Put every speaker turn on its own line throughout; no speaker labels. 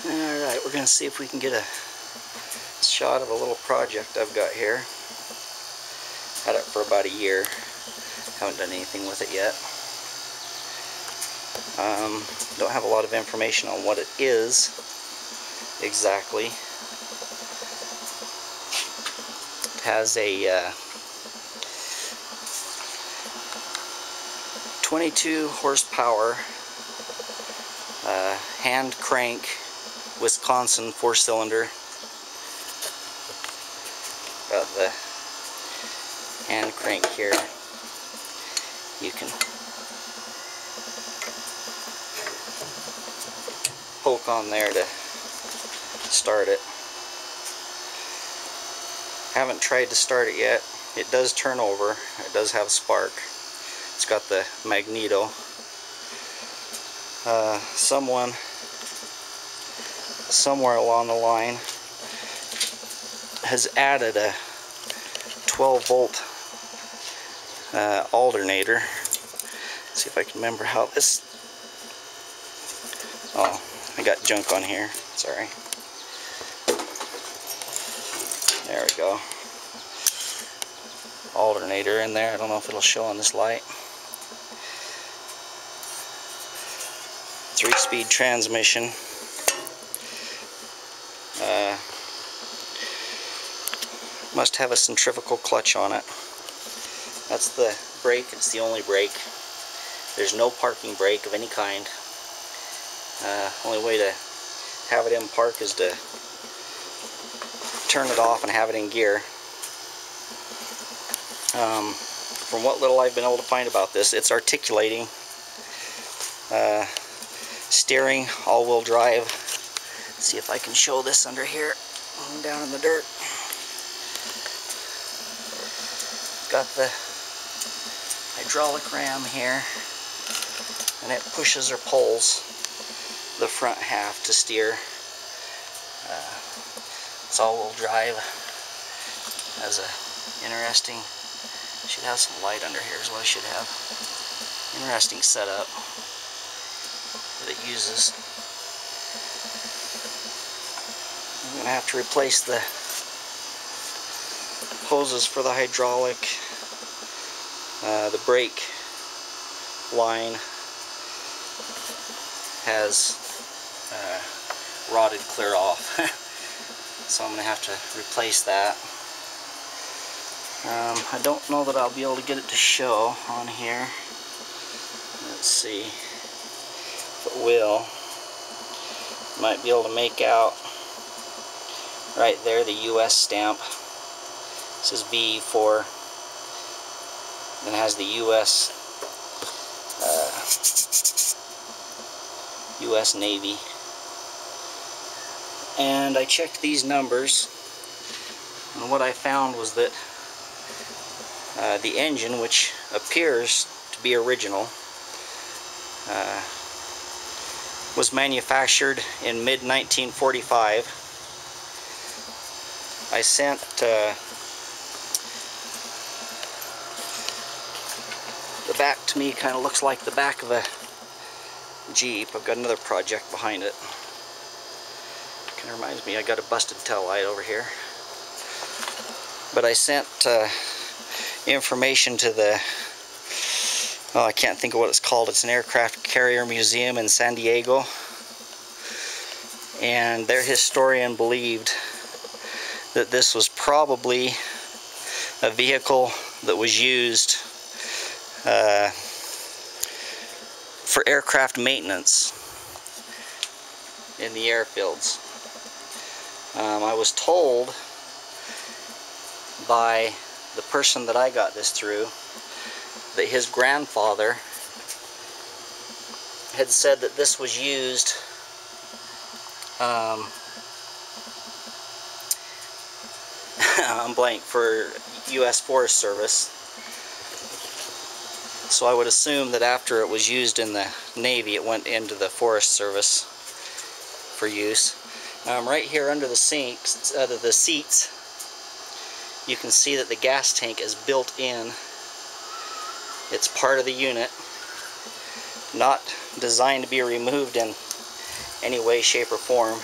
Alright, we're going to see if we can get a shot of a little project I've got here. Had it for about a year. Haven't done anything with it yet. Don't have a lot of information on what it is exactly. It has a 22 horsepower hand crank Wisconsin 4-cylinder. Got the hand crank here. You can poke on there to start it. Haven't tried to start it yet. It does turn over. It does have spark. It's got the magneto. Someone somewhere along the line has added a 12-volt alternator. Let's see if I can remember how this... Oh, I got junk on here. Sorry. There we go. Alternator in there. I don't know if it'll show on this light. 3-speed transmission. Must have a centrifugal clutch on it. That's the brake. It's the only brake. There's no parking brake of any kind. Only way to have it in park is to turn it off and have it in gear. From what little I've been able to find about this, it's articulating. Steering, all-wheel drive. Let's see if I can show this under here, down in the dirt. Got the hydraulic ram here, and it pushes or pulls the front half to steer. It's all-wheel drive. Has a interesting, should have some light under here is what I should have. Interesting setup that it uses. I'm going to have to replace the hoses for the hydraulic. The brake line has rotted clear off. So I'm going to have to replace that. I don't know that I'll be able to get it to show on here. Let's see if it will. Might be able to make out right there the US stamp. This is V4. And it has the US US Navy. And I checked these numbers, and what I found was that the engine, which appears to be original, was manufactured in mid-1945. I sent the back to me kind of looks like the back of a Jeep. I've got another project behind it. Kind of reminds me, I got a busted tail light over here. But I sent information to the, oh, I can't think of what it's called. It's an aircraft carrier museum in San Diego. And their historian believed that this was probably a vehicle that was used for aircraft maintenance in the airfields. I was told by the person that I got this through that his grandfather had said that this was used I'm blank, for U.S. Forest Service. So I would assume that after it was used in the Navy, it went into the Forest Service for use. Right here under the seats, you can see that the gas tank is built in. It's part of the unit, not designed to be removed in any way, shape, or form.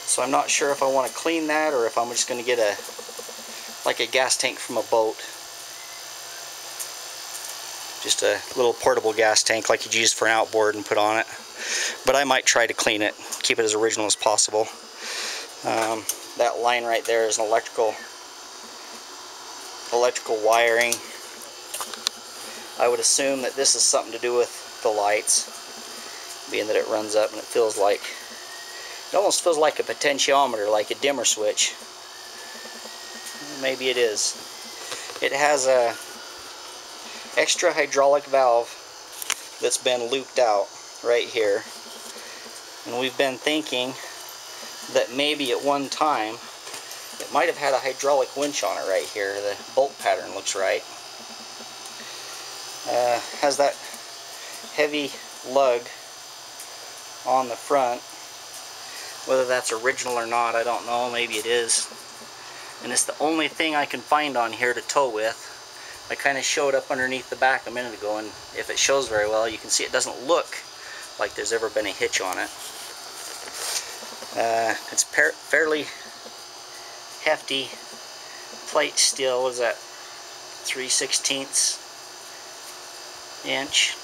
So I'm not sure if I want to clean that or if I'm just going to get like a gas tank from a boat. Just a little portable gas tank like you'd use for an outboard and put on it. But I might try to clean it, keep it as original as possible. That line right there is an electrical wiring. I would assume that this is something to do with the lights, being that it runs up and it almost feels like a potentiometer, like a dimmer switch. Maybe it is. It has a extra hydraulic valve that's been looped out right here, and we've been thinking that maybe at one time it might have had a hydraulic winch on it right here. The bolt pattern looks right. Has that heavy lug on the front. Whether that's original or not, I don't know. Maybe it is. And it's the only thing I can find on here to tow with. I kind of showed up underneath the back a minute ago, and if it shows very well, you can see it doesn't look like there's ever been a hitch on it. It's fairly hefty plate steel. What is that? 3/16 inch.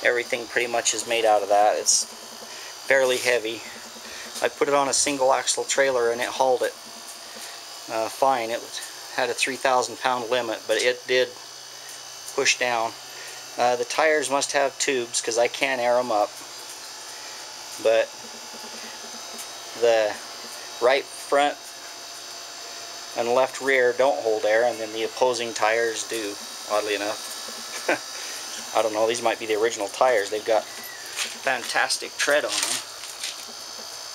Everything pretty much is made out of that. It's fairly heavy. I put it on a single axle trailer and it hauled it fine. It had a 3,000 pound limit, but it did push down. The tires must have tubes because I can't air them up, but the right front and left rear don't hold air, and then the opposing tires do, oddly enough. I don't know, these might be the original tires. They've got fantastic tread on them,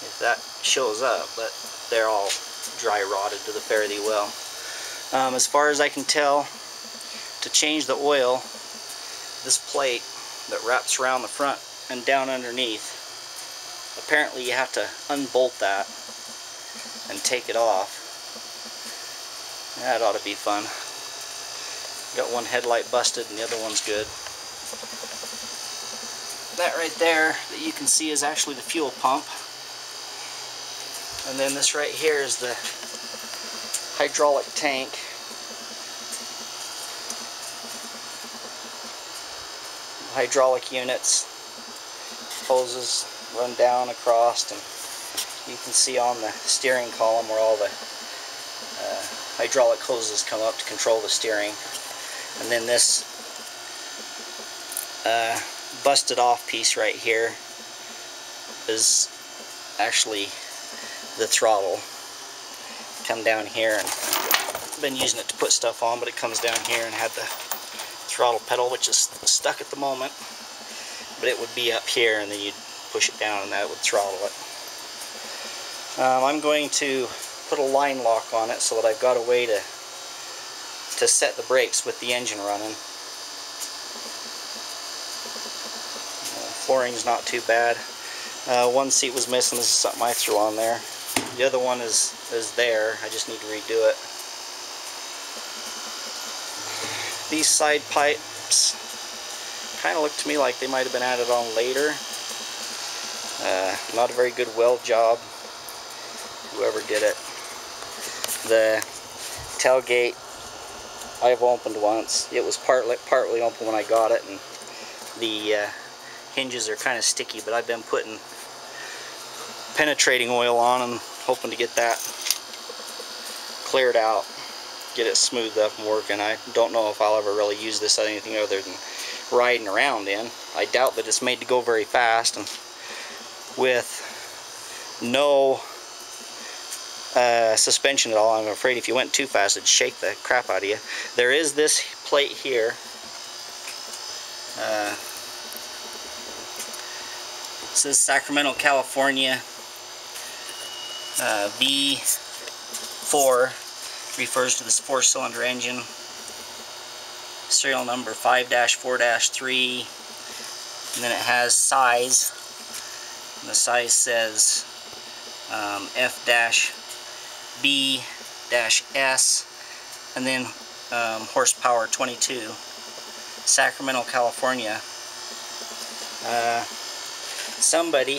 if that shows up, but they're all dry rotted to the fare thee well. As far as I can tell, to change the oil, this plate that wraps around the front and down underneath, apparently you have to unbolt that and take it off. That ought to be fun. Got one headlight busted and the other one's good. That right there that you can see is actually the fuel pump. And then this right here is the hydraulic tank. Hydraulic units, hoses run down across, and you can see on the steering column where all the hydraulic hoses come up to control the steering. And then this busted off piece right here is actually the throttle. Come down here, and I've been using it to put stuff on, but it comes down here and had the throttle pedal, which is stuck at the moment, but it would be up here, and then you'd push it down and that would throttle it. I'm going to put a line lock on it so that I've got a way to set the brakes with the engine running. Flooring's not too bad. One seat was missing. This is something I threw on there. The other one is there. I just need to redo it. These side pipes kind of look to me like they might have been added on later. Not a very good weld job, whoever did it. The tailgate I've opened once. It was partly open when I got it, and the hinges are kind of sticky, but I've been putting penetrating oil on and hoping to get that cleared out, get it smoothed up and working. I don't know if I'll ever really use this as anything other than riding around in. I doubt that it's made to go very fast, and with no suspension at all, I'm afraid if you went too fast it'd shake the crap out of you. There is this plate here. It says Sacramento, California. V4 refers to this 4-cylinder engine. Serial number 5-4-3, and then it has size, and the size says F-B-S, and then horsepower 22. Sacramento, California. somebody,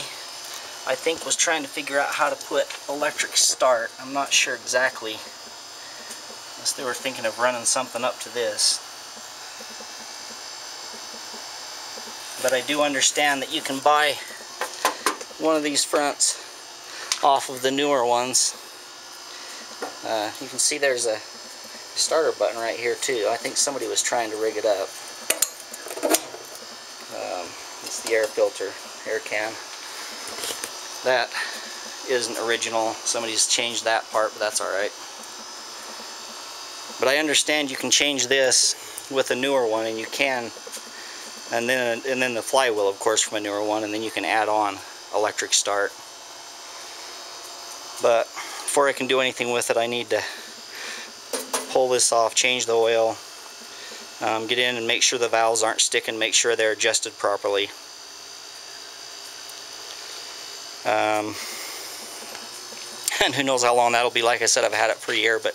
I think, was trying to figure out how to put electric start. I'm not sure exactly, unless they were thinking of running something up to this. But I do understand that you can buy one of these fronts off of the newer ones. You can see there's a starter button right here too. I think somebody was trying to rig it up. It's the air filter, air can. That isn't original. Somebody's changed that part, but that's alright. But I understand you can change this with a newer one, and you can, and then the flywheel, of course, from a newer one, and then you can add on electric start. But before I can do anything with it, I need to pull this off, change the oil, get in and make sure the valves aren't sticking, make sure they're adjusted properly. And who knows how long that'll be. Like I said, I've had it for a year, but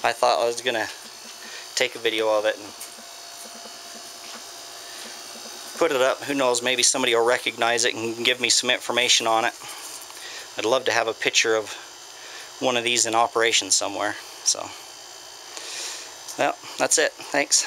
I thought I was gonna take a video of it and put it up. Who knows, maybe somebody will recognize it and give me some information on it. I'd love to have a picture of one of these in operation somewhere. So, well, that's it. Thanks.